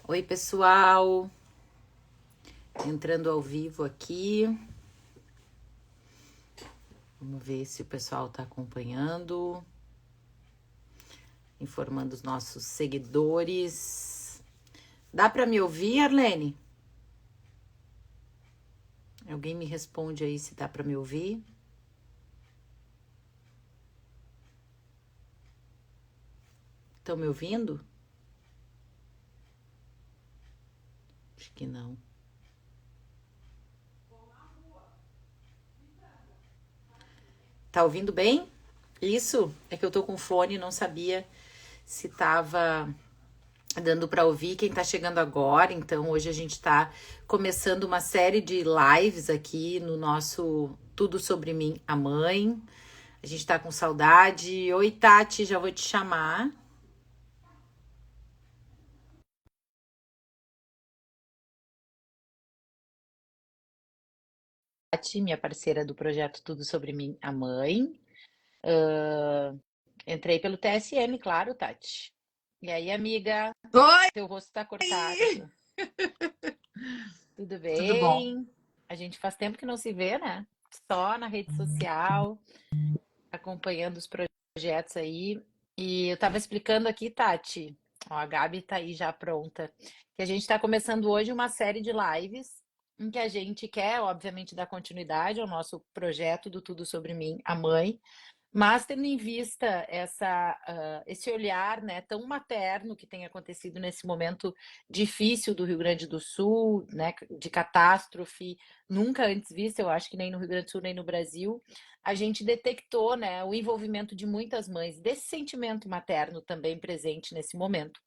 Oi, pessoal. Entrando ao vivo aqui. Vamos ver se o pessoal está acompanhando. Informando os nossos seguidores. Dá para me ouvir, Arlene? Alguém me responde aí se dá para me ouvir? Estão me ouvindo? Acho que não. Tá ouvindo bem? Isso? É que eu tô com fone e não sabia se tava dando para ouvir quem tá chegando agora. Então, hoje a gente tá começando uma série de lives aqui no nosso Tudo Sobre Mim, a Mãe. A gente tá com saudade. Oi, Tati, já vou te chamar. Tati, minha parceira do projeto Tudo Sobre Mim, a Mãe. Entrei pelo TSM, claro, Tati. E aí, amiga, Oi! teu rosto tá cortado. Tudo Tudo bom? bem? A gente faz tempo que não se vê, né? Só na rede social, acompanhando os projetos aí. E eu tava explicando aqui, Tati, ó, a Gabi tá aí já pronta, que a gente tá começando hoje uma série de lives em que a gente quer, obviamente, dar continuidade ao nosso projeto do Tudo Sobre Mim, a Mãe, mas tendo em vista esse olhar, né, tão materno que tem acontecido nesse momento difícil do Rio Grande do Sul, né, de catástrofe, nunca antes vista, eu acho que nem no Rio Grande do Sul, nem no Brasil, a gente detectou, né, o envolvimento de muitas mães, desse sentimento materno também presente nesse momento.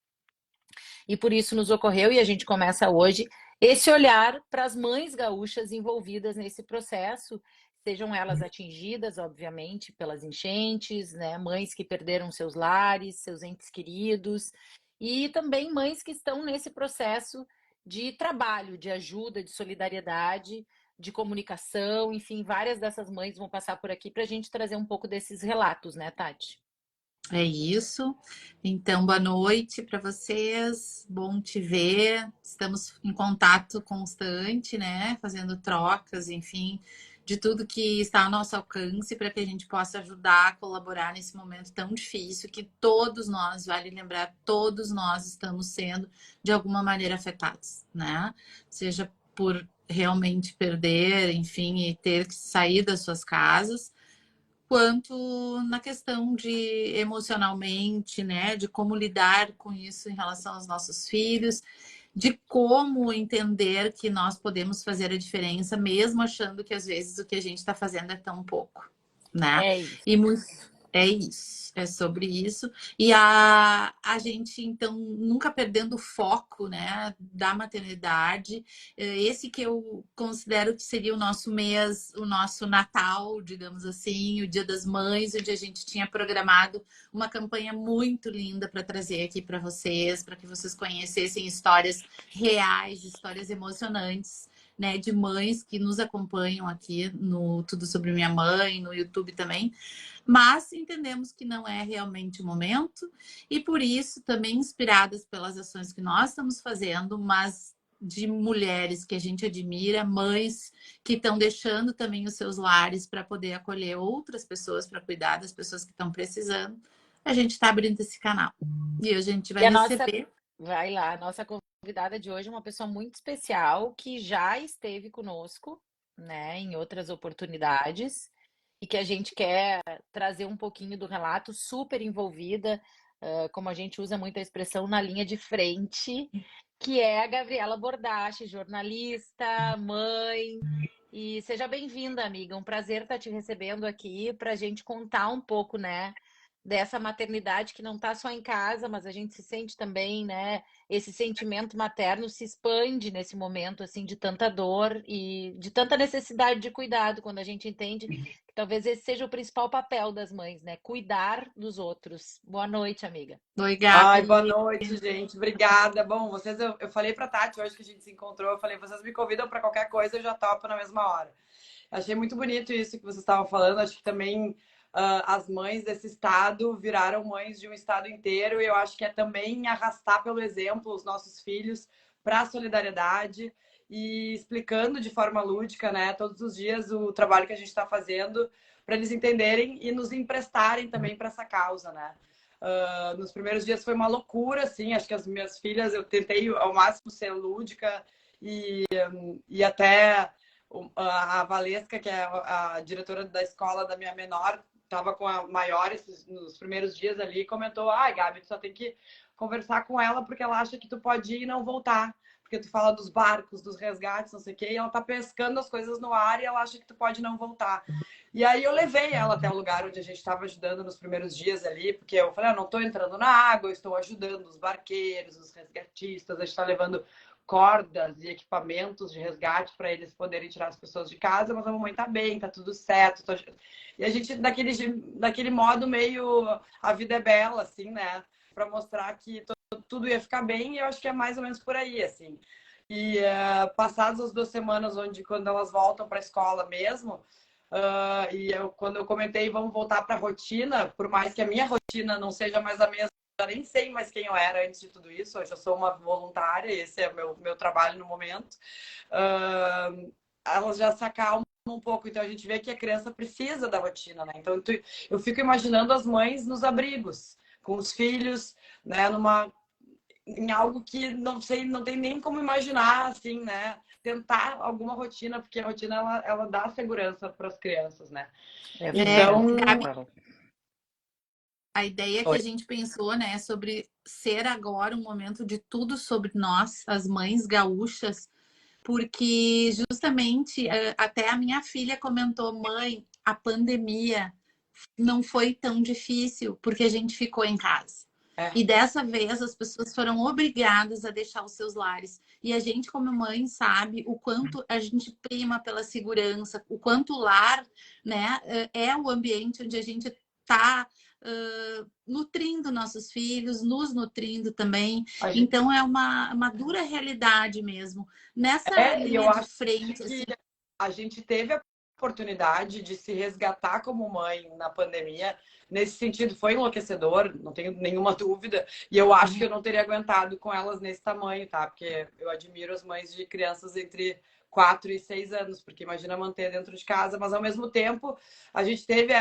E por isso nos ocorreu, e a gente começa hoje, esse olhar para as mães gaúchas envolvidas nesse processo, sejam elas atingidas, obviamente, pelas enchentes, né? Mães que perderam seus lares, seus entes queridos, e também mães que estão nesse processo de trabalho, de ajuda, de solidariedade, de comunicação, enfim, várias dessas mães vão passar por aqui para a gente trazer um pouco desses relatos, né, Tati? É isso. Então, boa noite para vocês. Bom te ver. Estamos em contato constante, né? Fazendo trocas, enfim, de tudo que está ao nosso alcance para que a gente possa ajudar, colaborar nesse momento tão difícil que todos nós, vale lembrar, todos nós estamos sendo de alguma maneira afetados, né? Seja por realmente perder, enfim, e ter que sair das suas casas, quanto na questão de emocionalmente, né, de como lidar com isso em relação aos nossos filhos, de como entender que nós podemos fazer a diferença, mesmo achando que às vezes o que a gente está fazendo é tão pouco, né? É isso. E muito é isso, é sobre isso. E a gente, então, nunca perdendo o foco, né, da maternidade. Esse que eu considero que seria o nosso mês, o nosso Natal, digamos assim, o Dia das Mães, onde a gente tinha programado uma campanha muito linda para trazer aqui para vocês, para que vocês conhecessem histórias reais, histórias emocionantes, né, de mães que nos acompanham aqui no Tudo Sobre Minha Mãe, no YouTube também. Mas entendemos que não é realmente o momento e por isso também inspiradas pelas ações que nós estamos fazendo, mas de mulheres que a gente admira, mães que estão deixando também os seus lares para poder acolher outras pessoas, para cuidar das pessoas que estão precisando. A gente está abrindo esse canal. E a gente vai E a nossa, receber. vai lá, a nossa convidada de hoje é uma pessoa muito especial que já esteve conosco, né, em outras oportunidades e que a gente quer trazer um pouquinho do relato, super envolvida, como a gente usa muito a expressão, na linha de frente, que é a Gabriela Bordache, jornalista, mãe. E seja bem-vinda, amiga. Um prazer estar te recebendo aqui para a gente contar um pouco, né, dessa maternidade que não está só em casa, mas a gente se sente também, né? Esse sentimento materno se expande nesse momento assim de tanta dor e de tanta necessidade de cuidado, quando a gente entende que talvez esse seja o principal papel das mães, né? Cuidar dos outros. Boa noite, amiga. Oi, Ai, boa Gabi. noite, gente. Obrigada. Bom, vocês, eu falei pra Tati hoje que a gente se encontrou, eu falei, vocês me convidam para qualquer coisa, eu já topo na mesma hora. Achei muito bonito isso que vocês estavam falando. Acho que também as mães desse estado viraram mães de um estado inteiro, e eu acho que é também arrastar pelo exemplo os nossos filhos para a solidariedade e explicando de forma lúdica, né, todos os dias o trabalho que a gente está fazendo para eles entenderem e nos emprestarem também para essa causa, né? Nos primeiros dias foi uma loucura, assim, acho que as minhas filhas, eu tentei ao máximo ser lúdica e até a Valesca, que é a diretora da escola da minha menor, estava com a maior nos primeiros dias ali e comentou, Gabi, tu só tem que conversar com ela porque ela acha que tu pode ir e não voltar. Porque tu fala dos barcos, dos resgates, não sei o quê, e ela tá pescando as coisas no ar e ela acha que tu pode não voltar. E aí eu levei ela até o lugar onde a gente estava ajudando nos primeiros dias ali, porque eu falei, não estou entrando na água, eu estou ajudando os barqueiros, os resgatistas, a gente está levando cordas e equipamentos de resgate para eles poderem tirar as pessoas de casa, mas a mamãe tá bem, tá tudo certo. E a gente, daquele modo meio a vida é bela, assim, né? Para mostrar que tudo ia ficar bem, e eu acho que é mais ou menos por aí, assim. E passadas as 2 semanas, quando elas voltam para a escola mesmo, quando eu comentei, vamos voltar para a rotina, por mais que a minha rotina não seja mais a mesma, eu nem sei mais quem eu era antes de tudo isso, hoje eu sou uma voluntária, esse é o meu trabalho no momento, elas já se acalmam um pouco, então a gente vê que a criança precisa da rotina, né? Então eu fico imaginando as mães nos abrigos, com os filhos, né, em algo que não sei, não tem nem como imaginar, assim, né? Tentar alguma rotina, porque a rotina ela dá segurança para as crianças, né? Então, Gabi, Fundamental. a ideia que Oi. a gente pensou, né, sobre ser agora um momento de tudo sobre nós, as mães gaúchas, porque justamente até a minha filha comentou, mãe, a pandemia não foi tão difícil porque a gente ficou em casa. E dessa vez as pessoas foram obrigadas a deixar os seus lares. E a gente, como mãe, sabe o quanto a gente prima pela segurança, o quanto o lar, né, é o ambiente onde a gente está nutrindo nossos filhos, nos nutrindo também. Então é uma dura realidade mesmo. Nessa eu linha de acho frente, que assim, a gente teve a oportunidade de se resgatar como mãe na pandemia. Nesse sentido, foi enlouquecedor, não tenho nenhuma dúvida. E eu acho que eu não teria aguentado com elas nesse tamanho, tá? Porque eu admiro as mães de crianças entre 4 e 6 anos, porque imagina manter dentro de casa, mas ao mesmo tempo a gente teve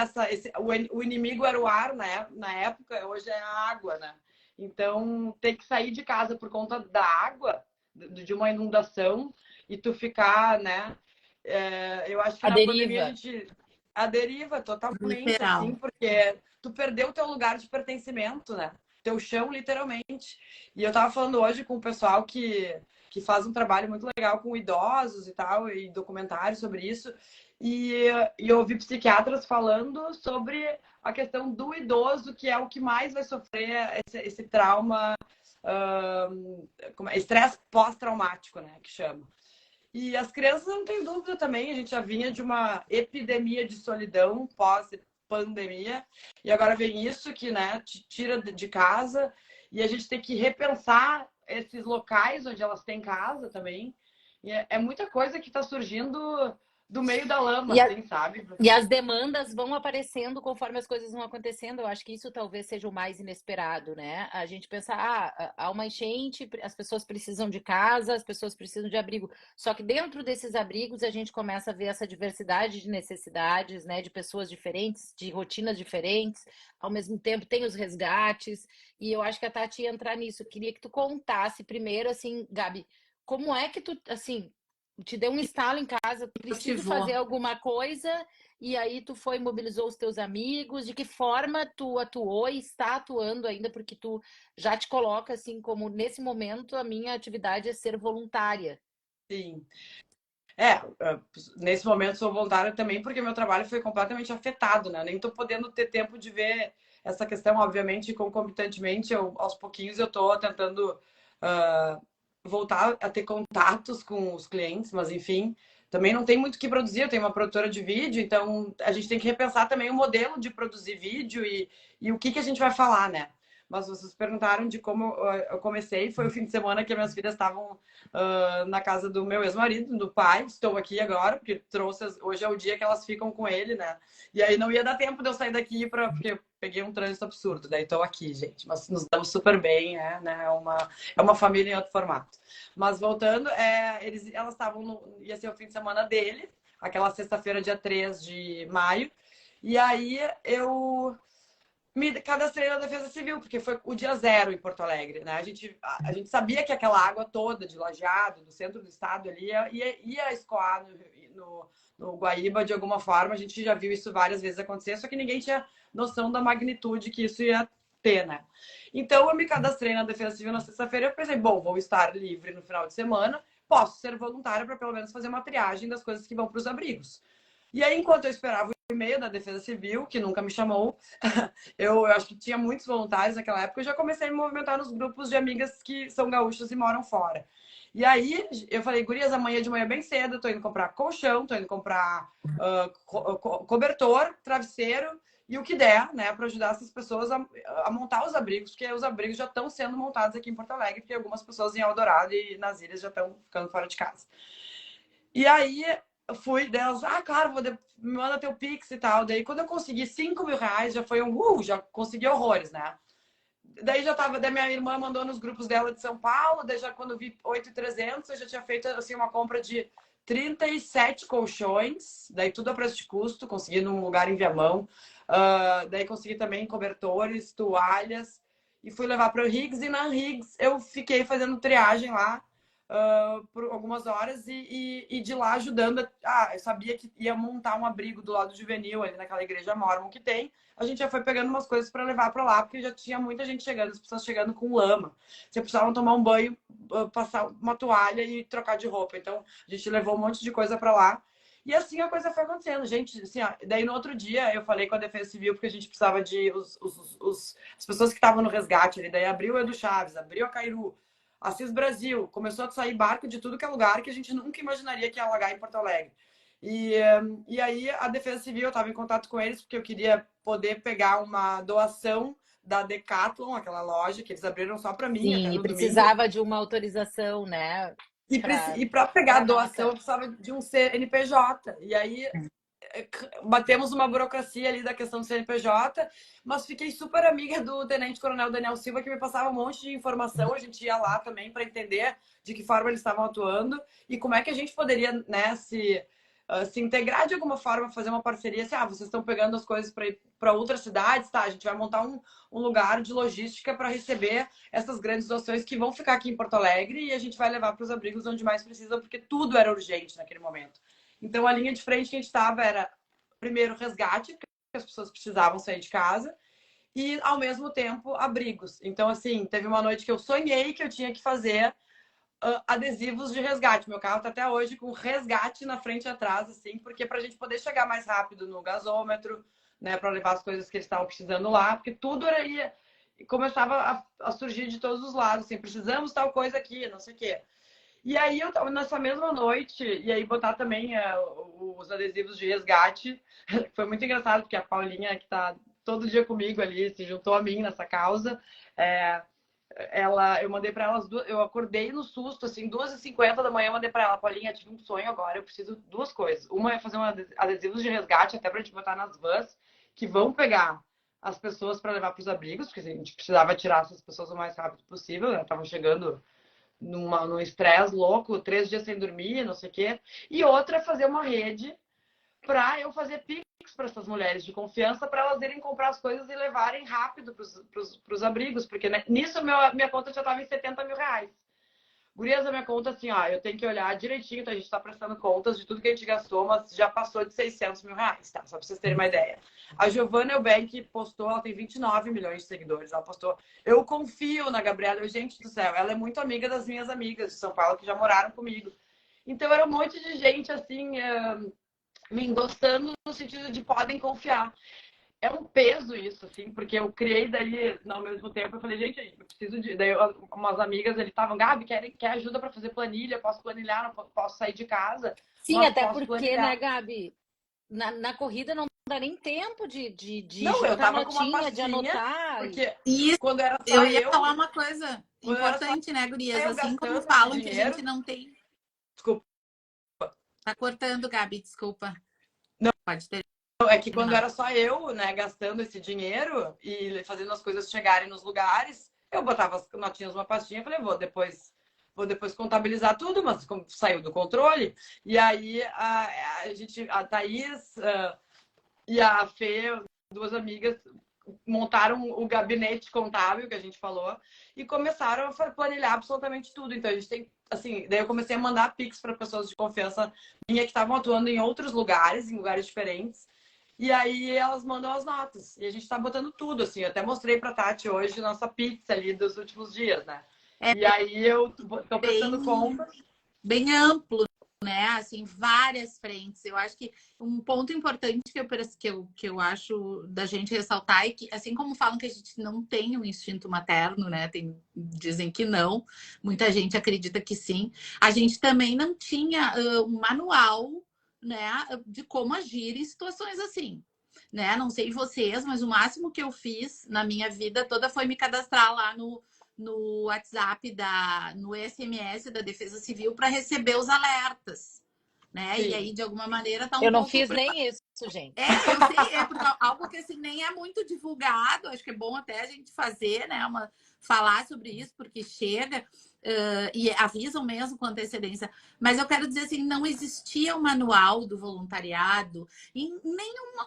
o inimigo era o ar, né? Na época, hoje é a água, né? Então, ter que sair de casa por conta da água, de uma inundação, e tu ficar, né? Eu acho que A na pandemia deriva. a deriva totalmente, literal. assim, porque tu perdeu o teu lugar de pertencimento, né? Teu chão, literalmente. E eu tava falando hoje com o pessoal que faz um trabalho muito legal com idosos e tal, e documentários sobre isso. E eu ouvi psiquiatras falando sobre a questão do idoso, que é o que mais vai sofrer esse trauma, estresse pós-traumático, né? Que chama. E as crianças, não tem dúvida também, a gente já vinha de uma epidemia de solidão pós-pandemia, e agora vem isso que, né, te tira de casa, e a gente tem que repensar esses locais onde elas têm casa também. E é muita coisa que está surgindo do meio da lama, E, a- assim, sabe? e as demandas vão aparecendo conforme as coisas vão acontecendo. Eu acho que isso talvez seja o mais inesperado, né? A gente pensa, há uma enchente, as pessoas precisam de casa, as pessoas precisam de abrigo. Só que dentro desses abrigos a gente começa a ver essa diversidade de necessidades, né? De pessoas diferentes, de rotinas diferentes. Ao mesmo tempo tem os resgates. E eu acho que a Tati ia entrar nisso. Eu queria que tu contasse primeiro, assim, Gabi, como é que tu, assim, te deu um estalo em casa, preciso fazer Motivou. alguma coisa, e aí tu foi, mobilizou os teus amigos, de que forma tu atuou e está atuando ainda, porque tu já te coloca assim como, nesse momento, a minha atividade é ser voluntária. Sim. Nesse momento sou voluntária também porque meu trabalho foi completamente afetado, né? Nem estou podendo ter tempo de ver essa questão, obviamente, concomitantemente, aos pouquinhos eu estou tentando voltar a ter contatos com os clientes, mas enfim, também não tem muito o que produzir, eu tenho uma produtora de vídeo, então a gente tem que repensar também o modelo de produzir vídeo e o que a gente vai falar, né? mas vocês perguntaram de como eu comecei. Foi o fim de semana que minhas filhas estavam na casa do meu ex-marido, do pai. Estou aqui agora, porque hoje é o dia que elas ficam com ele, né? E aí não ia dar tempo de eu sair daqui, porque eu peguei um trânsito absurdo. Daí estou aqui, gente. Mas nos damos super bem, né? É uma família em outro formato. Mas voltando, elas estavam ia ser o fim de semana dele, aquela sexta-feira, dia 3 de maio. E aí eu me cadastrei na Defesa Civil, porque foi o dia zero em Porto Alegre, né? A gente sabia que aquela água toda de Lajeado, do centro do estado ali, ia escoar no Guaíba de alguma forma. A gente já viu isso várias vezes acontecer, só que ninguém tinha noção da magnitude que isso ia ter, né? Então eu me cadastrei na Defesa Civil na sexta-feira e eu pensei, bom, vou estar livre no final de semana, posso ser voluntária para pelo menos fazer uma triagem das coisas que vão para os abrigos. E aí, enquanto eu esperava o e-mail da Defesa Civil, que nunca me chamou, eu acho que tinha muitos voluntários naquela época, eu já comecei a me movimentar nos grupos de amigas que são gaúchas e moram fora. E aí, eu falei, gurias, amanhã de manhã bem cedo, eu tô indo comprar colchão, tô indo comprar cobertor, travesseiro e o que der, né, para ajudar essas pessoas a montar os abrigos, porque os abrigos já estão sendo montados aqui em Porto Alegre, porque algumas pessoas em Eldorado e nas ilhas já estão ficando fora de casa. E aí, eu fui delas, claro, me manda teu Pix e tal. Daí, quando eu consegui 5 mil reais, já foi já consegui horrores, né? Daí daí minha irmã mandou nos grupos dela de São Paulo, daí já quando eu vi 8.300, eu já tinha feito, assim, uma compra de 37 colchões, daí tudo a preço de custo, consegui num lugar em Viamão. Daí consegui também cobertores, toalhas, e fui levar para o Higgs, e na Higgs eu fiquei fazendo triagem lá, por algumas horas e de lá ajudando. Eu sabia que ia montar um abrigo do lado juvenil, ali naquela igreja mórmon que tem. A gente já foi pegando umas coisas para levar para lá, porque já tinha muita gente chegando, as pessoas chegando com lama. Você precisava tomar um banho, passar uma toalha e trocar de roupa. Então, a gente levou um monte de coisa para lá. E assim a coisa foi acontecendo, gente. Assim, daí no outro dia eu falei com a Defesa Civil, porque a gente precisava de as pessoas que estavam no resgate ali. Daí abriu o Edu Chaves, abriu a Cairu, Assis Brasil, começou a sair barco de tudo que é lugar que a gente nunca imaginaria que ia alagar em Porto Alegre. E aí a Defesa Civil, eu estava em contato com eles porque eu queria poder pegar uma doação da Decathlon, aquela loja que eles abriram só para mim, até Sim, e no domingo. precisava de uma autorização, né? E para pegar a doação, nota. eu precisava de um CNPJ. E aí batemos uma burocracia ali da questão do CNPJ, mas fiquei super amiga do Tenente Coronel Daniel Silva, que me passava um monte de informação. A gente ia lá também para entender de que forma eles estavam atuando e como é que a gente poderia, né, se integrar de alguma forma, fazer uma parceria. Assim, vocês estão pegando as coisas para ir para outras cidades, tá? A gente vai montar um lugar de logística para receber essas grandes doações que vão ficar aqui em Porto Alegre e a gente vai levar para os abrigos onde mais precisa, porque tudo era urgente naquele momento. Então, a linha de frente que a gente estava era, primeiro, resgate, porque as pessoas precisavam sair de casa, e, ao mesmo tempo, abrigos. Então, assim, teve uma noite que eu sonhei que eu tinha que fazer adesivos de resgate. Meu carro tá até hoje com resgate na frente e atrás, assim, porque pra gente poder chegar mais rápido no gasômetro, né, para levar as coisas que eles estavam precisando lá, porque tudo começava a surgir de todos os lados, assim, precisamos tal coisa aqui, não sei o quê. E aí eu tava nessa mesma noite, e aí botar também os adesivos de resgate. Foi muito engraçado, porque a Paulinha, que tá todo dia comigo ali, se juntou a mim nessa causa. Eu mandei para elas, eu acordei no susto, assim, 2h50 da manhã, eu mandei para ela, Paulinha, tive um sonho agora, eu preciso de duas coisas. Uma é fazer adesivos de resgate, até pra gente botar nas vans, que vão pegar as pessoas para levar para os abrigos, porque a gente precisava tirar essas pessoas o mais rápido possível, né? Estavam chegando num estresse louco, 3 dias sem dormir, não sei o quê. E outra é fazer uma rede para eu fazer Pix para essas mulheres de confiança, para elas irem comprar as coisas e levarem rápido para os abrigos, porque né, nisso minha conta já estava em 70 mil reais. Gurias, a minha conta, assim, eu tenho que olhar direitinho, então a gente está prestando contas de tudo que a gente gastou, mas já passou de 600 mil reais, tá? Só para vocês terem uma ideia. A Giovanna Eubank postou, ela tem 29 milhões de seguidores, ela postou, eu confio na Gabriela, gente do céu, ela é muito amiga das minhas amigas de São Paulo, que já moraram comigo. Então era um monte de gente, assim, me endossando no sentido de podem confiar. É um peso isso, assim, porque eu criei daí, ao mesmo tempo, eu falei, gente, eu preciso de... Daí umas amigas, eles estavam, Gabi, quer ajuda para fazer planilha? Posso planilhar, não posso sair de casa? Sim, até porque, né, Gabi, na corrida não dá nem tempo de Não, eu juntar tava com uma notinha, de pastinha, anotar. porque E quando era eu só ia eu, falar uma coisa quando era só importante, né, gurias? eu Assim como gastando esse falam que a gente dinheiro, não tem... desculpa, Tá cortando, Gabi, desculpa. não, Pode é que quando terminar. era só eu, né, gastando esse dinheiro e fazendo as coisas chegarem nos lugares, eu botava as notinhas numa pastinha e falei, vou depois contabilizar tudo, mas saiu do controle. E aí a Thaís e a Fê, duas amigas, montaram o gabinete contábil que a gente falou e começaram a planilhar absolutamente tudo. Então a gente tem, assim, daí eu comecei a mandar Pix para pessoas de confiança minha que estavam atuando em outros lugares, em lugares diferentes. E aí elas mandam as notas. E a gente tá botando tudo, assim. Eu até mostrei pra Tati hoje nossa pizza ali dos últimos dias, né? É E aí eu tô prestando bem, conta. bem amplo, né? Assim, várias frentes. Eu acho que um ponto importante que eu acho da gente ressaltar é que, assim como falam que a gente não tem um instinto materno, né? Dizem que não, muita gente acredita que sim. A gente também não tinha um manual, né, de como agir em situações assim. Né? Não sei vocês, mas o máximo que eu fiz na minha vida toda foi me cadastrar lá no WhatsApp, no SMS da Defesa Civil para receber os alertas, né? E Sim. aí, de alguma maneira, tá um Eu não pouco... fiz nem isso, gente. Eu sei, é porque algo que assim nem é muito divulgado, acho que é bom até a gente fazer, né? Falar sobre isso, porque chega e avisam mesmo com antecedência. Mas eu quero dizer assim, não existia um manual do voluntariado em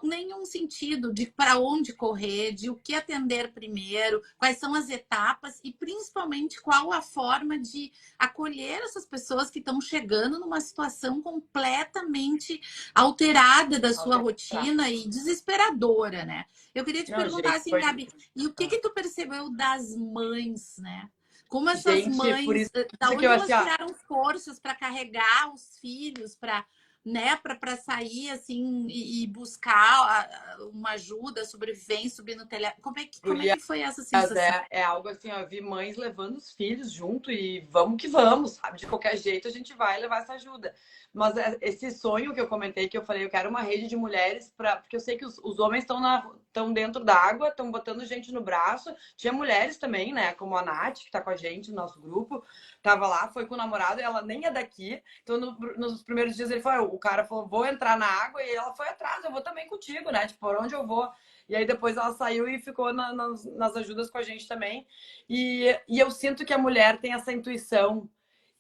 nenhum sentido de para onde correr, de o que atender primeiro, quais são as etapas e principalmente qual a forma de acolher essas pessoas que estão chegando numa situação completamente alterada da sua rotina e desesperadora, né? Eu queria te Não, perguntar gente, assim, Gabi, e o que tu percebeu das mães, né? Como essas por mães, isso da que eu onde assim, elas ó, tiraram forças para carregar os filhos, para né, para sair assim e buscar uma ajuda, sobrevivência, subir no telhado. Como é que foi essa mas sensação? é algo assim, ó, vi mães levando os filhos junto e vamos que vamos, sabe? De qualquer jeito a gente vai levar essa ajuda. Mas esse sonho que eu comentei, que eu falei, eu quero uma rede de mulheres, porque eu sei que os homens estão dentro da água, estão botando gente no braço. Tinha mulheres também, né? Como a Nath, que tá com a gente no nosso grupo, tava lá, foi com o namorado, ela nem é daqui. Então, nos primeiros dias, o cara falou, vou entrar na água, e ela foi atrás, eu vou também contigo, né? Tipo, por onde eu vou? E aí depois ela saiu e ficou nas ajudas com a gente também. E eu sinto que a mulher tem essa intuição.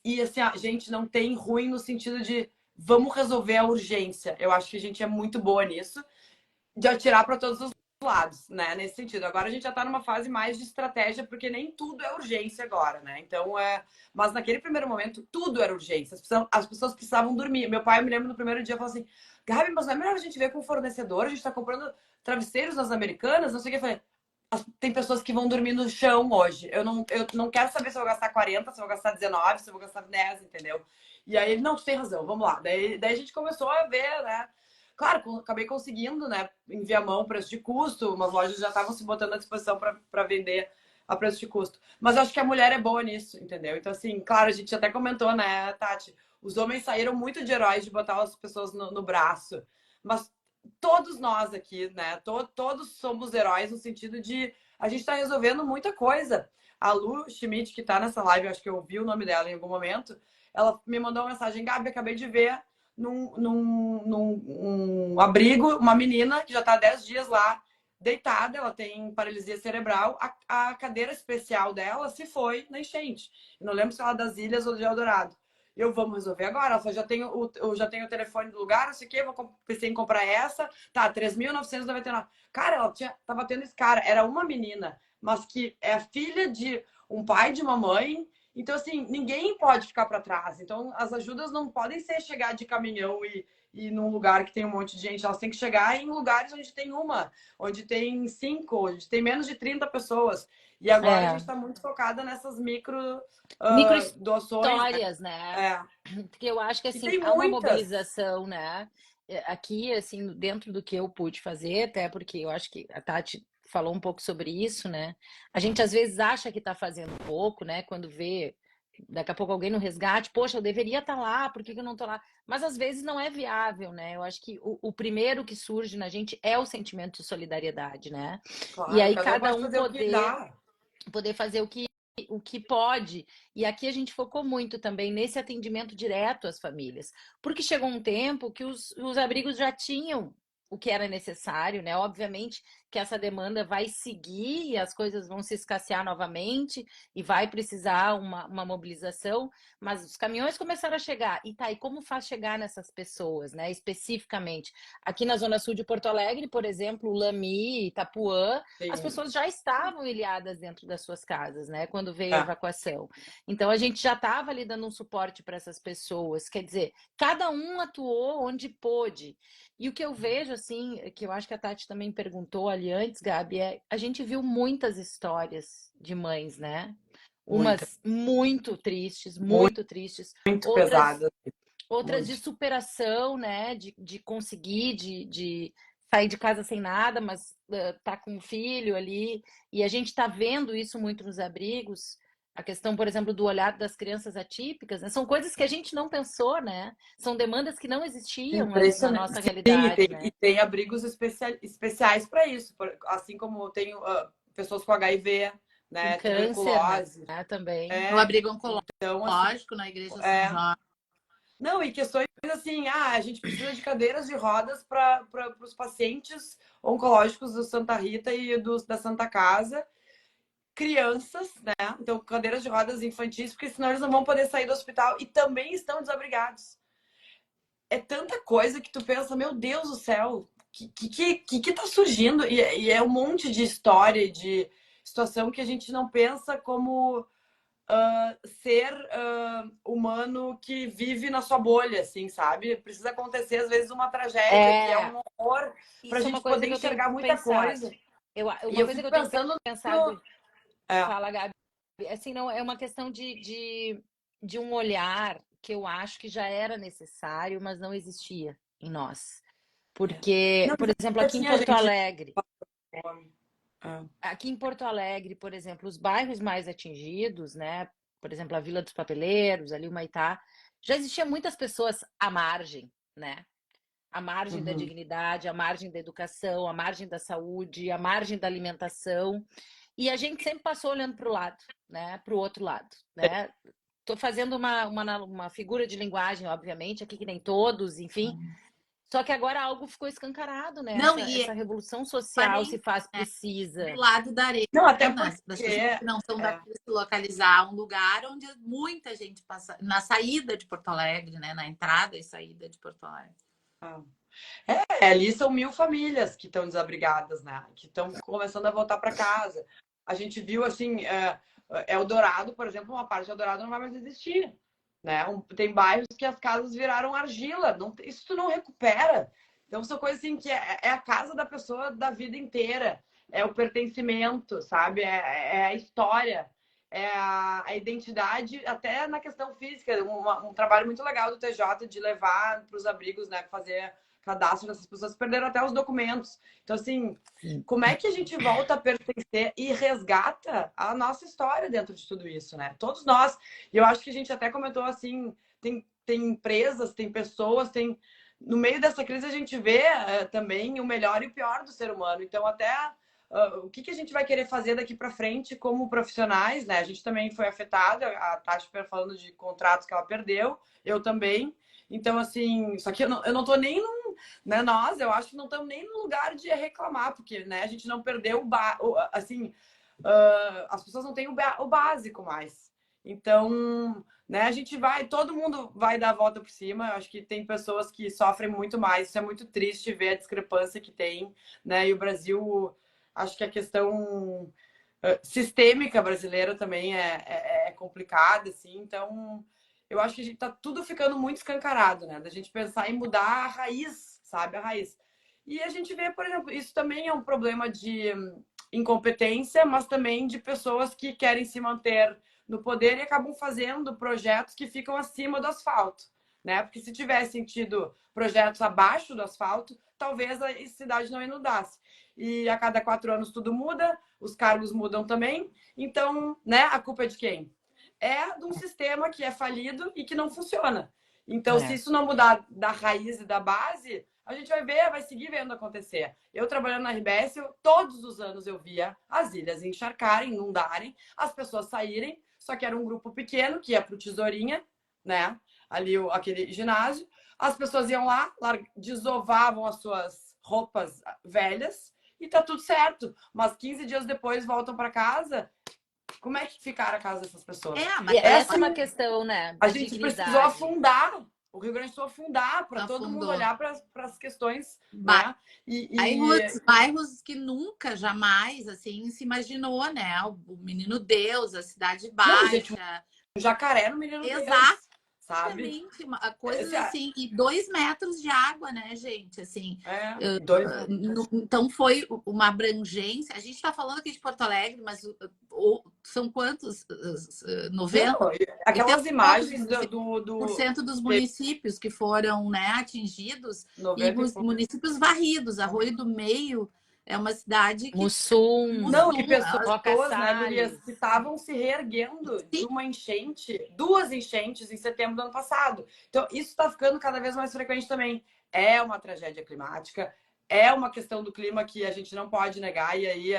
E assim, a gente não tem ruim no sentido de vamos resolver a urgência. Eu acho que a gente é muito boa nisso, de atirar para todos os lados, né? Nesse sentido. Agora a gente já está numa fase mais de estratégia, porque nem tudo é urgência agora, né? Então Mas naquele primeiro momento, tudo era urgência. As pessoas precisavam dormir. Meu pai, eu me lembro no primeiro dia, falou assim: Gabi, mas não é melhor a gente ver com o fornecedor? A gente está comprando travesseiros nas Americanas, não sei o que. Eu falei, tem pessoas que vão dormir no chão hoje. Eu não quero saber se eu vou gastar 40, se eu vou gastar 19, se eu vou gastar 10, entendeu? E aí ele, não, tu tem razão, vamos lá. Daí a gente começou a ver, né? Claro, acabei conseguindo, né? Em Viamão, preço de custo. Umas lojas já estavam se botando à disposição para vender a preço de custo. Mas eu acho que a mulher é boa nisso, entendeu? Então, assim, claro, a gente até comentou, né, Tati? Os homens saíram muito de heróis de botar as pessoas no braço. Mas todos nós aqui, né? Todos somos heróis no sentido de a gente está resolvendo muita coisa. A Lu Schmidt, que está nessa live, acho que eu ouvi o nome dela em algum momento, ela me mandou uma mensagem: Gabi, acabei de ver num abrigo uma menina que já está há 10 dias lá, deitada, ela tem paralisia cerebral, a cadeira especial dela se foi na enchente. Eu não lembro se ela é das Ilhas ou de Eldorado. Vamos resolver agora. Ela falou, eu já tenho o telefone do lugar, não sei o quê, pensei em comprar essa. Tá, 3.999. Cara, tava tendo esse cara, era uma menina, mas que é filha de um pai e de uma mãe. Então, assim, ninguém pode ficar para trás. Então, as ajudas não podem ser chegar de caminhão e num lugar que tem um monte de gente. Elas têm que chegar em lugares onde tem onde tem 5, onde tem menos de 30 pessoas. E agora a gente está muito focada nessas Micro doações, né? histórias, né? Porque eu acho que E assim tem há uma muitas. mobilização, né? Aqui, assim, dentro do que eu pude fazer, até porque eu acho que a Tati falou um pouco sobre isso, né? A gente às vezes acha que está fazendo pouco, né? Quando vê Daqui a pouco alguém no resgate, poxa, eu deveria estar lá, por que que eu não estou lá? Mas às vezes não é viável, né? Eu acho que o primeiro que surge na gente é o sentimento de solidariedade, né? E Claro, aí cada um cada pode um fazer o que dá. poder fazer o que pode. E aqui a gente focou muito também nesse atendimento direto às famílias, porque chegou um tempo que os abrigos já tinham o que era necessário, né? Obviamente que essa demanda vai seguir e as coisas vão se escassear novamente e vai precisar uma mobilização, mas os caminhões começaram a chegar. E tá, e como faz chegar nessas pessoas, né? Especificamente. Aqui na Zona Sul de Porto Alegre, por exemplo, Lami, Itapuã, as Sim. pessoas já estavam ilhadas dentro das suas casas, né? Quando veio a É. evacuação. Então a gente já estava ali dando um suporte para essas pessoas. Quer dizer, cada um atuou onde pôde. E o que eu vejo, assim, que eu acho que a Tati também perguntou ali antes, Gabi, é a gente viu muitas histórias de mães, né? Muito, Umas muito tristes, muito outras pesada. outras de Muito. superação, né? De conseguir, de sair de casa sem nada, mas tá com um filho ali. E a gente está vendo isso muito nos abrigos. A questão, por exemplo, do olhar das crianças atípicas, né? São coisas que a gente não pensou, né? São demandas que não existiam antes na Impressionante. nossa Sim, realidade, e né? tem abrigos especiais para isso. Assim como tem pessoas com HIV, Com né? câncer, né? Tuberculose. Também. No É, abrigo então, assim, oncológico, na Igreja São é. Jorge. Não, e questões assim, a gente precisa de cadeiras de rodas para os pacientes oncológicos do Santa Rita e da Santa Casa, crianças, né? Então, cadeiras de rodas infantis, porque senão eles não vão poder sair do hospital e também estão desabrigados. É tanta coisa que tu pensa, meu Deus do céu, que tá surgindo? E é um monte de história, de situação que a gente não pensa como ser humano que vive na sua bolha, assim, sabe? Precisa acontecer, às vezes, uma tragédia que é É, um horror pra isso é uma gente poder coisa que eu tenho enxergar muita pensado. coisa. E Uma eu coisa que fico eu tenho pensando no... pensado, É, fala, Gabi, assim, não, é uma questão de um olhar que eu acho que já era necessário, mas não existia em nós. Porque, não, por exemplo, já aqui em tinha Porto gente Alegre, com fome. É. por exemplo, os bairros mais atingidos, né? Por exemplo, a Vila dos Papeleiros, ali o Maitá, já existiam muitas pessoas à margem, né? À margem da Uhum. dignidade, à margem da educação, à margem da saúde, à margem da alimentação. E a gente sempre passou olhando para o lado, né? Para o outro lado, né? Estou fazendo uma figura de linguagem, obviamente, aqui que nem todos, enfim. Só que agora algo ficou escancarado, né? Não, Essa revolução social se parente, faz né, do precisa. lado da arena, Não, até das porque... pessoas que não são É, daqui se localizar um lugar onde muita gente passa, na saída de Porto Alegre, né? Na entrada e saída de Porto Alegre. ali são 1.000 famílias que estão desabrigadas, né? Que estão começando a voltar para casa. A gente viu, assim, Eldorado, por exemplo, uma parte de Eldorado não vai mais existir. Né? Tem bairros que as casas viraram argila. Não, isso tu não recupera. Então, são coisas assim que é a casa da pessoa da vida inteira. É o pertencimento, sabe? É a história. É a identidade, até na questão física. Um trabalho muito legal do TJ de levar para os abrigos, né? Fazer cadastro dessas pessoas, perderam até os documentos. Então, assim, Sim. como é que a gente volta a pertencer e resgata a nossa história dentro de tudo isso, né? Todos nós. E eu acho que a gente até comentou assim, tem empresas, tem pessoas, tem... No meio dessa crise a gente vê também o melhor e o pior do ser humano. Então, até o que a gente vai querer fazer daqui para frente como profissionais, né? A gente também foi afetada, a Tati falando de contratos que ela perdeu, eu também. Então, assim, só que eu não tô nem né, nós, eu acho que não estamos nem no lugar de reclamar, porque, né, a gente não perdeu assim, as pessoas não têm o básico mais. Então, né, a gente vai, todo mundo vai dar a volta por cima. Eu acho que tem pessoas que sofrem muito mais. Isso é muito triste ver a discrepância que tem, né? E o Brasil, acho que a questão sistêmica brasileira também é complicada, assim. Então, eu acho que a gente tá tudo ficando muito escancarado, né? Da gente pensar em mudar a raiz, sabe? A raiz. E a gente vê, por exemplo, isso também é um problema de incompetência, mas também de pessoas que querem se manter no poder e acabam fazendo projetos que ficam acima do asfalto, né? Porque se tivessem tido projetos abaixo do asfalto, talvez a cidade não inundasse. E a cada 4 anos tudo muda, os cargos mudam também. Então, né? A culpa é de quem? é de um sistema que é falido e que não funciona. Então, se isso não mudar da raiz e da base, a gente vai ver, vai seguir vendo acontecer. Eu trabalhando na RBS, todos os anos eu via as ilhas encharcarem, inundarem, as pessoas saírem, só que era um grupo pequeno que ia para o Tesourinha, né? Ali aquele ginásio. As pessoas iam lá, desovavam as suas roupas velhas e tá tudo certo. Mas 15 dias depois voltam para casa. Como é que ficaram a casa dessas pessoas? Mas essa é uma questão, né? A gente precisou afundar. O Rio Grande precisou afundar para todo mundo olhar para as questões, né? Bairros que nunca, jamais, assim, se imaginou, né? O Menino Deus, a Cidade Baixa. Não, gente, o Jacaré no Menino Deus. Sabe? Coisas assim, e 2 metros de água, né, gente? Assim, então foi uma abrangência. A gente está falando aqui de Porto Alegre, mas são quantos? 90? Não, aquelas imagens do cento dos municípios que foram, né, atingidos e municípios varridos. Arroio do Meio é uma cidade que... Mussum. Não, e pessoas, né, gurias, que estavam se reerguendo de uma enchente, 2 enchentes em setembro do ano passado. Então, isso está ficando cada vez mais frequente também. É uma tragédia climática, é uma questão do clima que a gente não pode negar, e aí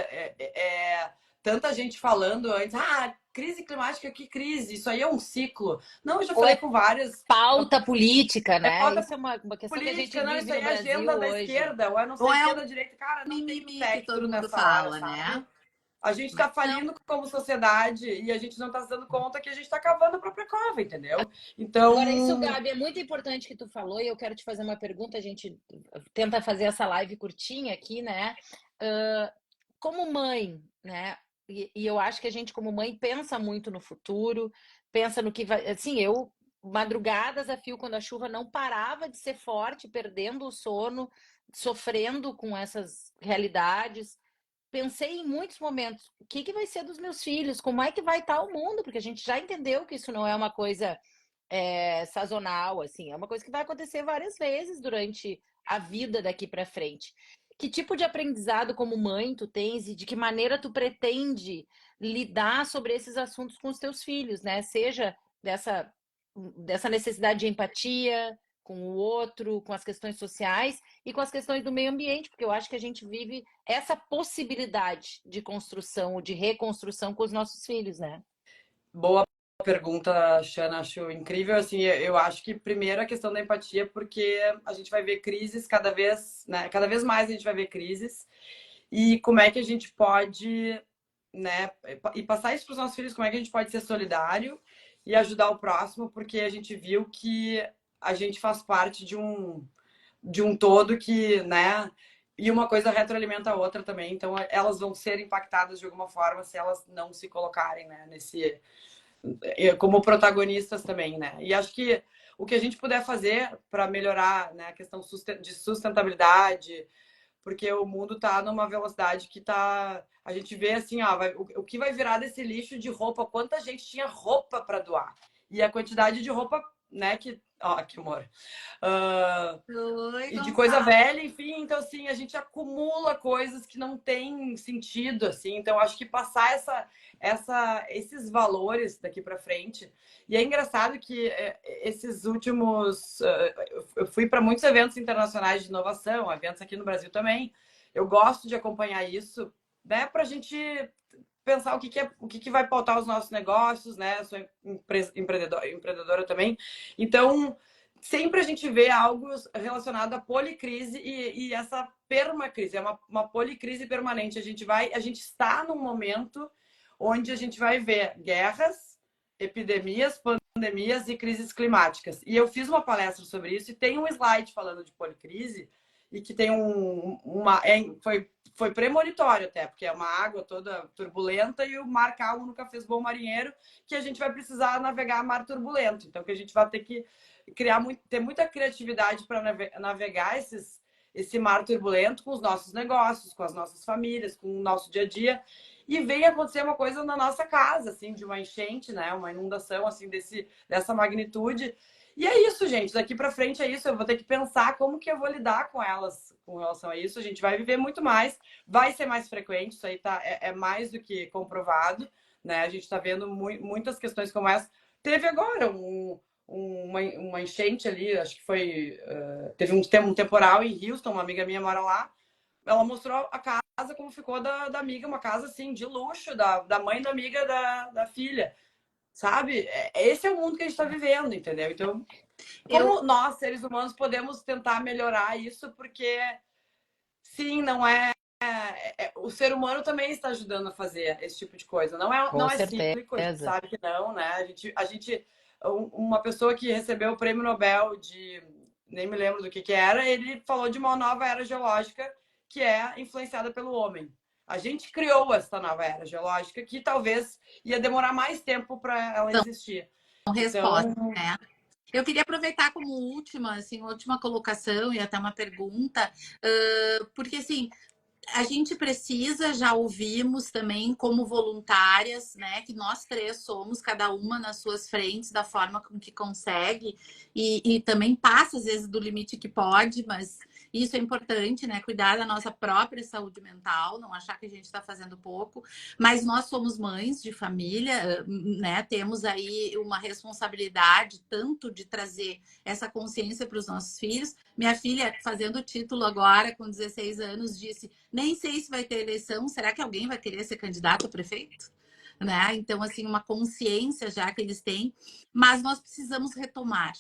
tanta gente falando antes, crise climática, que crise? Isso aí é um ciclo. Não, eu já falei com várias... Pauta política, né? Isso é uma questão política, que a gente vive isso aí no é Brasil agenda da hoje. esquerda, ou é não sei esquerda da direita. Cara, não tem espectro nessa hora, né? A gente tá falindo como sociedade e a gente não tá se dando conta que a gente tá cavando a própria cova, entendeu? Então... Agora, isso, Gabi, é muito importante que tu falou e eu quero te fazer uma pergunta. A gente tenta fazer essa live curtinha aqui, né? Como mãe, né? E eu acho que a gente, como mãe, pensa muito no futuro, pensa no que vai... Assim, madrugadas a fio, quando a chuva não parava de ser forte, perdendo o sono, sofrendo com essas realidades. Pensei em muitos momentos, o que vai ser dos meus filhos? Como é que vai estar o mundo? Porque a gente já entendeu que isso não é uma coisa sazonal, assim, é uma coisa que vai acontecer várias vezes durante a vida daqui para frente. Que tipo de aprendizado como mãe tu tens e de que maneira tu pretende lidar sobre esses assuntos com os teus filhos, né? Seja dessa necessidade de empatia com o outro, com as questões sociais e com as questões do meio ambiente, porque eu acho que a gente vive essa possibilidade de construção ou de reconstrução com os nossos filhos, né? Boa pergunta, Xana, acho incrível. Assim, eu acho que primeiro a questão da empatia, porque a gente vai ver crises cada vez, né? Cada vez mais a gente vai ver crises. E como é que a gente pode, né? E passar isso para os nossos filhos, como é que a gente pode ser solidário e ajudar o próximo, porque a gente viu que a gente faz parte de um todo que, né? E uma coisa retroalimenta a outra também. Então, elas vão ser impactadas de alguma forma se elas não se colocarem, né? Como protagonistas também, né? E acho que o que a gente puder fazer para melhorar, né, a questão de sustentabilidade, porque o mundo está numa velocidade que tá... A gente vê assim, o que vai virar desse lixo de roupa, quanta gente tinha roupa para doar. E a quantidade de roupa, né, que amor. E de coisa velha, enfim, então assim, a gente acumula coisas que não tem sentido, assim, então acho que passar esses valores daqui para frente. E é engraçado que esses últimos... eu fui para muitos eventos internacionais de inovação, eventos aqui no Brasil também. Eu gosto de acompanhar isso, né, para a gente pensar o que vai pautar os nossos negócios, né? Eu sou empreendedora também. Então, sempre a gente vê algo relacionado à policrise e essa permacrise. É uma policrise permanente. A gente está num momento onde a gente vai ver guerras, epidemias, pandemias e crises climáticas. E eu fiz uma palestra sobre isso e tem um slide falando de policrise e que tem foi premonitório até, porque é uma água toda turbulenta e o mar calmo nunca fez bom marinheiro, que a gente vai precisar navegar mar turbulento. Então, que a gente vai ter que ter muita criatividade para navegar esse mar turbulento com os nossos negócios, com as nossas famílias, com o nosso dia a dia. E vem acontecer uma coisa na nossa casa, assim, de uma enchente, né? Uma inundação, assim, dessa magnitude. E é isso, gente. Daqui para frente é isso. Eu vou ter que pensar como que eu vou lidar com elas com relação a isso. A gente vai viver muito mais, vai ser mais frequente. Isso aí é mais do que comprovado, né? A gente está vendo muitas questões como essa. Teve agora uma enchente ali, acho que foi... teve um temporal em Houston, uma amiga minha mora lá. Ela mostrou a casa como ficou da amiga, uma casa assim, de luxo, da mãe da amiga da filha. Sabe? Esse é o mundo que a gente está vivendo, entendeu? Então, como nós, seres humanos, podemos tentar melhorar isso, porque sim, não é. O ser humano também está ajudando a fazer esse tipo de coisa. Com Não é cíclico, a gente certeza. sabe que não, né? Uma pessoa que recebeu o prêmio Nobel de. Nem me lembro do que era, ele falou de uma nova era geológica que é influenciada pelo homem. A gente criou essa nova era geológica que talvez ia demorar mais tempo para ela existir. Resposta, Então, né? Eu queria aproveitar como última, assim, última colocação e até uma pergunta, porque assim, a gente precisa, já ouvimos também como voluntárias, né? Que nós três somos, cada uma nas suas frentes, da forma com que consegue, e também passa, às vezes, do limite que pode, mas isso é importante, né? Cuidar da nossa própria saúde mental, não achar que a gente está fazendo pouco. Mas nós somos mães de família, né? Temos aí uma responsabilidade tanto de trazer essa consciência para os nossos filhos. Minha filha, fazendo o título agora, com 16 anos, disse: nem sei se vai ter eleição, será que alguém vai querer ser candidato a prefeito? Né? Então, assim, uma consciência já que eles têm, mas nós precisamos retomar.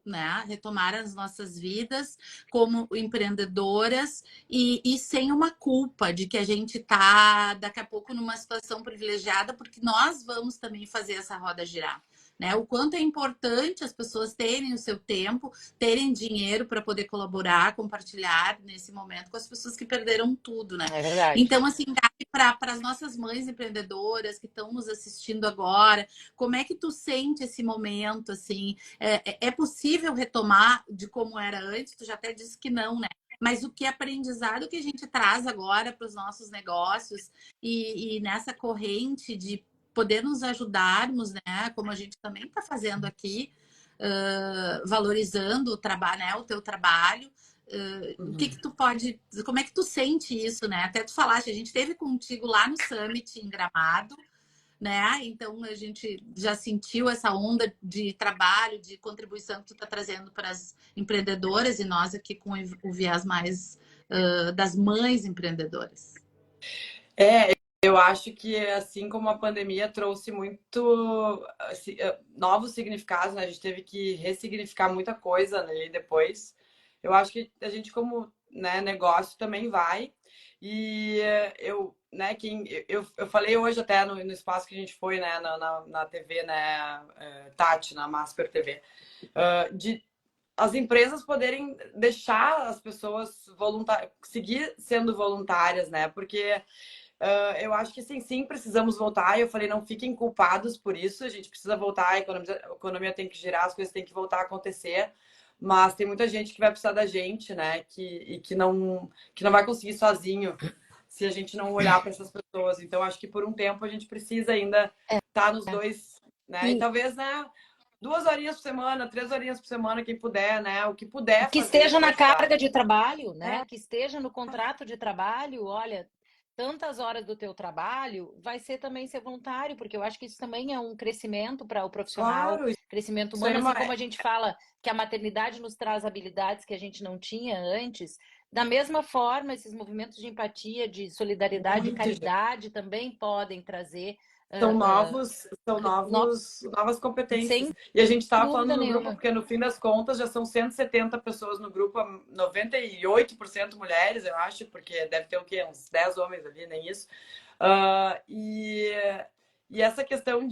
Né? Retomar as nossas vidas como empreendedoras e sem uma culpa de que a gente está daqui a pouco numa situação privilegiada, porque nós vamos também fazer essa roda girar. Né? O quanto é importante as pessoas terem o seu tempo, terem dinheiro para poder colaborar, compartilhar nesse momento com as pessoas que perderam tudo, né? É verdade. Então, assim, para as nossas mães empreendedoras que estão nos assistindo agora, como é que tu sente esse momento, assim? É possível retomar de como era antes? Tu já até disse que não, né? Mas o que aprendizado que a gente traz agora para os nossos negócios e nessa corrente de poder nos ajudarmos, né? Como a gente também está fazendo aqui, valorizando o trabalho, né? O teu trabalho. O que tu pode, como é que tu sente isso, né? Até tu falaste, a gente esteve contigo lá no Summit em Gramado, né? Então a gente já sentiu essa onda de trabalho, de contribuição que tu está trazendo para as empreendedoras e nós aqui com o viés mais das mães empreendedoras. Eu acho que assim como a pandemia trouxe muito novos significados, né? A gente teve que ressignificar muita coisa, né? Depois, eu acho que a gente como, né, negócio também vai. E né, eu falei hoje até no espaço que a gente foi, né, na TV, né, Tati, na Masper TV, de as empresas poderem deixar as pessoas seguir sendo voluntárias, né? Porque eu acho que sim, precisamos voltar. Eu falei, não fiquem culpados por isso. A gente precisa voltar, a economia tem que girar, as coisas têm que voltar a acontecer. Mas tem muita gente que vai precisar da gente, né? Que não vai conseguir sozinho se a gente não olhar para essas pessoas. Então, acho que por um tempo a gente precisa ainda estar nos dois, né? E talvez, né? 2 horinhas por semana, 3 horinhas por semana, quem puder, né? O que puder Que fazer esteja para na ajudar. carga de trabalho, né? Que esteja no contrato de trabalho, olha, tantas horas do teu trabalho, vai ser também ser voluntário, porque eu acho que isso também é um crescimento para o profissional, Claro, crescimento isso aí humano, é assim como a gente fala que a maternidade nos traz habilidades que a gente não tinha antes. Da mesma forma, esses movimentos de empatia, de solidariedade, de muito. caridade também podem trazer São no- novas competências. sem E a gente estava falando dúvida no grupo, nenhuma. porque no fim das contas já são 170 pessoas no grupo, 98% mulheres, eu acho, porque deve ter o quê? Uns 10 homens ali, nem isso. E essa questão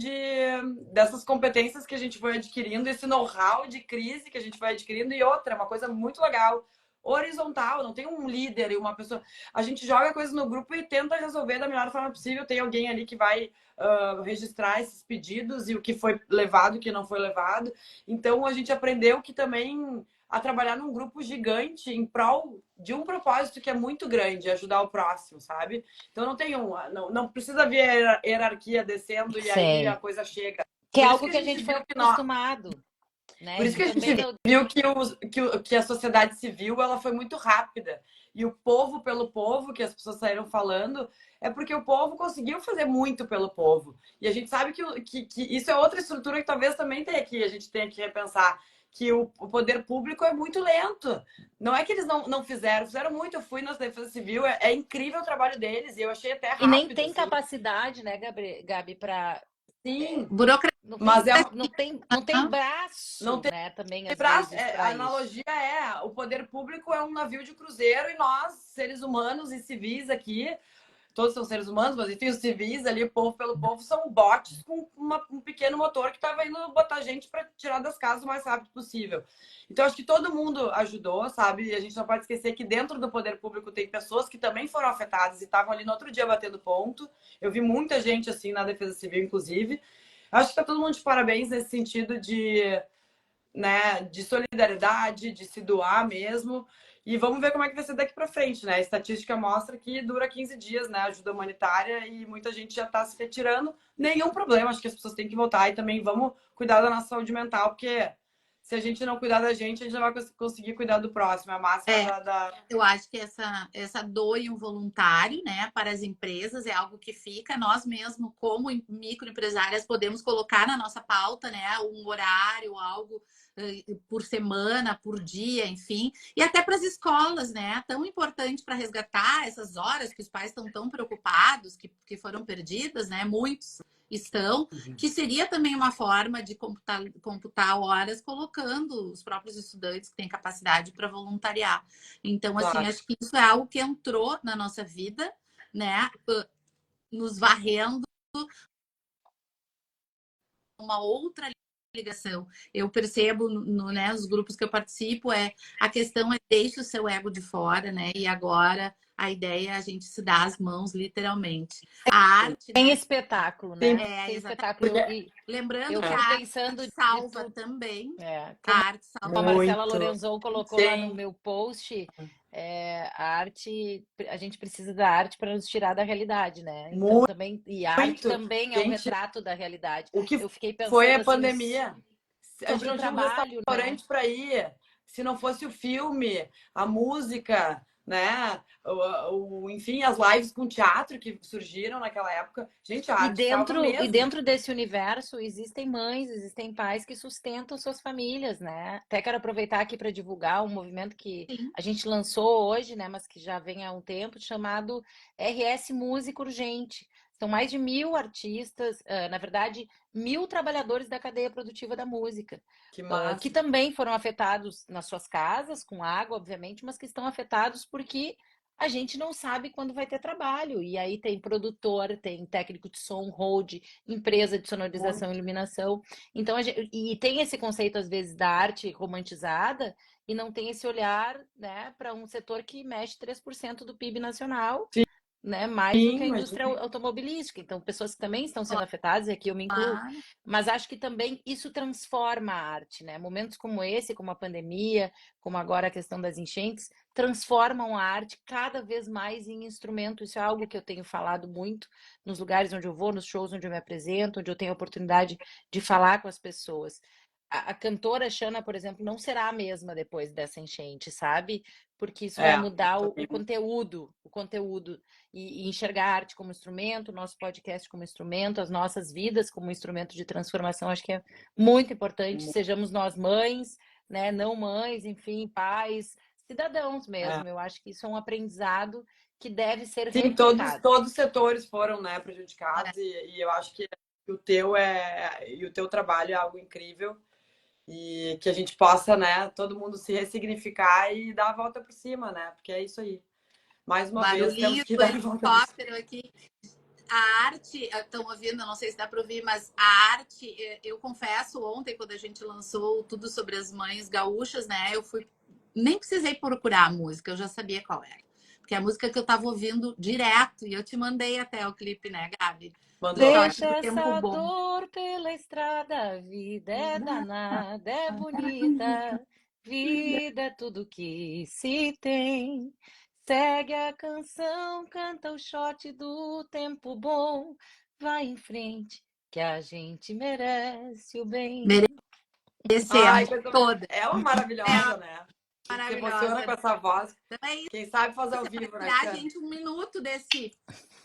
dessas competências que a gente foi adquirindo, esse know-how de crise que a gente vai adquirindo, e outra, uma coisa muito legal, horizontal, não tem um líder e uma pessoa. A gente joga coisas no grupo e tenta resolver da melhor forma possível. Tem alguém ali que vai registrar esses pedidos e o que foi levado e o que não foi levado. Então a gente aprendeu que também a trabalhar num grupo gigante em prol de um propósito que é muito grande, ajudar o próximo, sabe? Então não precisa ver a hierarquia descendo e aí a Sim. coisa chega. Que é Por isso algo que a que a gente gente foi viu que nós, acostumado, por né? isso Isso que a também gente viu que a sociedade civil ela foi muito rápida. E o povo pelo povo, que as pessoas saíram falando, é porque o povo conseguiu fazer muito pelo povo. E a gente sabe que isso é outra estrutura que talvez também a gente tenha que repensar, que o poder público é muito lento. Não é que eles não fizeram, fizeram muito. Eu fui na Defesa Civil, é incrível o trabalho deles, e eu achei até E nem rápido, tem assim. capacidade, né, Gabi, para Sim, Burocracia. mas não tem braço, não tem né, também às braço. vezes A para isso. analogia o poder público é um navio de cruzeiro e nós, seres humanos e civis aqui, todos são seres humanos, mas enfim, os civis ali, o povo pelo povo, são botes com um pequeno motor que estava indo botar gente para tirar das casas o mais rápido possível. Então, acho que todo mundo ajudou, sabe? E a gente não pode esquecer que dentro do poder público tem pessoas que também foram afetadas e estavam ali no outro dia batendo ponto. Eu vi muita gente assim na Defesa Civil, inclusive. Acho que está todo mundo de parabéns nesse sentido né, de solidariedade, de se doar mesmo. E vamos ver como é que vai ser daqui para frente, né? A estatística mostra que dura 15 dias, né? Ajuda humanitária e muita gente já está se retirando. Nenhum problema, acho que as pessoas têm que voltar e também vamos cuidar da nossa saúde mental, porque se a gente não cuidar da gente, a gente não vai conseguir cuidar do próximo. É a máxima Eu acho que essa doe um voluntário, né, para as empresas é algo que fica. Nós mesmo, como microempresárias, podemos colocar na nossa pauta, né, um horário, algo por semana, por dia, enfim. E até para as escolas, né, tão importante para resgatar essas horas que os pais estão tão preocupados, que foram perdidas, né, muitos estão, que seria também uma forma de computar horas colocando os próprios estudantes que têm capacidade para voluntariar. Então, assim, claro. acho que isso é algo que entrou na nossa vida, né? Nos varrendo uma outra ligação. Eu percebo né, nos grupos que eu participo, a questão é deixe o seu ego de fora, né? E agora a ideia é a gente se dar as mãos, literalmente. A arte, Tem né? espetáculo, né? Tem espetáculo. Porque... Lembrando eu que fui a pensando arte salva também. A arte salva. A Marcela Lorenzon colocou lá no Sim. meu post, a arte, a gente precisa da arte para nos tirar da realidade, né? Então Muito, também, e a arte também é um retrato da realidade. O que Eu fiquei pensando foi a assim, pandemia. A gente sobre o não tinha um trabalho, né? restaurante para ir. Se não fosse o filme, a música, né? Enfim, as lives com teatro que surgiram naquela época. Gente, a arte salva E mesmo. dentro desse universo existem mães, existem pais que sustentam suas famílias, né? Até quero aproveitar aqui para divulgar um movimento que a gente lançou hoje, né? Mas que já vem há um tempo, chamado RS Música Urgente. São mais de 1.000 artistas, na verdade, 1.000 trabalhadores da cadeia produtiva da música, Que massa. que também foram afetados nas suas casas, com água, obviamente, mas que estão afetados porque a gente não sabe quando vai ter trabalho. E aí tem produtor, tem técnico de som, hold, empresa de sonorização e iluminação. Então, e tem esse conceito, às vezes, da arte romantizada e não tem esse olhar, né, para um setor que mexe 3% do PIB nacional. Sim. Né, mais do que a indústria automobilística. Então, pessoas que também estão sendo afetadas, e aqui eu me incluo, mas acho que também isso transforma a arte, né? Momentos como esse, como a pandemia, como agora a questão das enchentes, transformam a arte cada vez mais em instrumento. Isso é algo que eu tenho falado muito nos lugares onde eu vou, nos shows onde eu me apresento, onde eu tenho a oportunidade de falar com as pessoas. A cantora Xana, por exemplo, não será a mesma depois dessa enchente, sabe? Porque isso vai mudar o conteúdo e enxergar a arte como instrumento, o nosso podcast como instrumento, as nossas vidas como instrumento de transformação. Acho que é muito importante. Sejamos nós mães, né? Não mães, enfim, pais, cidadãos mesmo. Eu acho que isso é um aprendizado que deve ser replicado. Todos os setores foram, né, prejudicados e eu acho que o teu trabalho é algo incrível. E que a gente possa, né, todo mundo se ressignificar e dar a volta por cima, né? Porque é isso aí. Mais uma vez, temos que dar a volta por cima. Aqui. A arte, estão ouvindo, não sei se dá para ouvir, mas a arte, eu confesso, ontem, quando a gente lançou tudo sobre as mães gaúchas, né? Nem precisei procurar a música, eu já sabia qual era. Porque é a música que eu estava ouvindo direto, e eu te mandei até o clipe, né, Gabi? Deixa essa dor pela estrada, a vida é danada, é bonita, vida é tudo que se tem. Segue a canção, canta o shot do tempo bom, vai em frente, que a gente merece o bem. Merecemos toda. É uma maravilhosa, né? se emociona Maravilhosa. com essa voz. Então é isso. Quem sabe fazer ao vivo, né, Tirar, Tia? gente, um minuto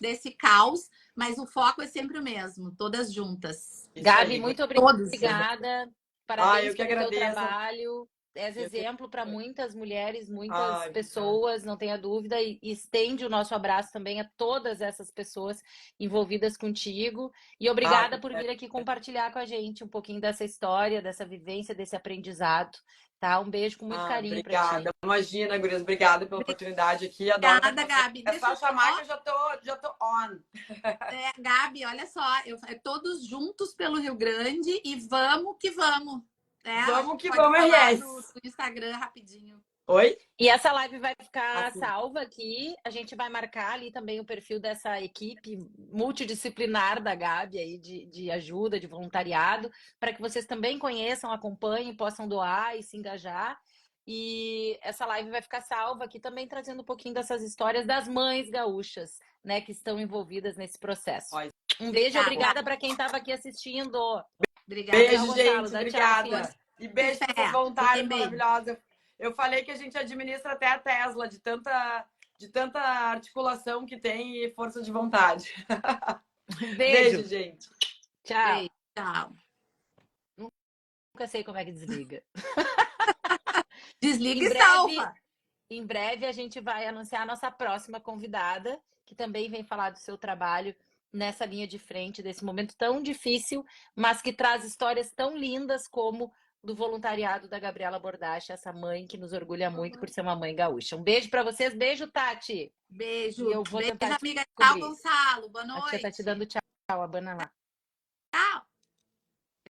desse caos, mas o foco é sempre o mesmo, todas juntas. Isso Gabi, aí. muito Todos. obrigada. eu Parabéns que pelo teu agradeço. trabalho. És Eu que- exemplo para muitas mulheres, muitas Ai, pessoas, não tenha dúvida, e estende o nosso abraço também a todas essas pessoas envolvidas contigo. E obrigada por vir aqui compartilhar com a gente um pouquinho dessa história, dessa vivência, desse aprendizado. Tá? Um beijo com muito carinho para ti. Obrigada. Imagina, gurias, obrada pela oportunidade aqui. Adoro. Obrigada, Gabi. É Deixa só eu chamar só- que eu já tô on. Gabi, olha só, todos juntos pelo Rio Grande e vamos que vamos. Vamos que pode vamos, falar RS. do Instagram rapidinho. Oi? E essa live vai ficar Assim. salva aqui. A gente vai marcar ali também o perfil dessa equipe multidisciplinar da Gabi aí de ajuda, de voluntariado, para que vocês também conheçam, acompanhem, possam doar e se engajar. E essa live vai ficar salva aqui também trazendo um pouquinho dessas histórias das mães gaúchas, né, que estão envolvidas nesse processo. Um beijo, obrigada para quem estava aqui assistindo. Obrigada. Beijo, Tchau, gente. Gonçalo. Dá tchau, Obrigada. filha. E beijo pra essas voluntárias maravilhosas. Eu falei que a gente administra até a Tesla, de tanta articulação que tem e força de vontade. Beijo. Beijo, gente. Tchau. Beijo, tchau. Nunca sei como é que desliga. Desliga e salva. Em breve a gente vai anunciar a nossa próxima convidada, que também vem falar do seu trabalho nessa linha de frente, desse momento tão difícil, mas que traz histórias tão lindas como do voluntariado da Gabriela Bordache, essa mãe que nos orgulha muito por ser uma mãe gaúcha. Um beijo para vocês. Beijo, Tati. Beijo. E eu vou Beijo, tentar amiga. descobrir. Tchau, Gonçalo. Boa A tia noite. tá te dando tchau, Abana lá.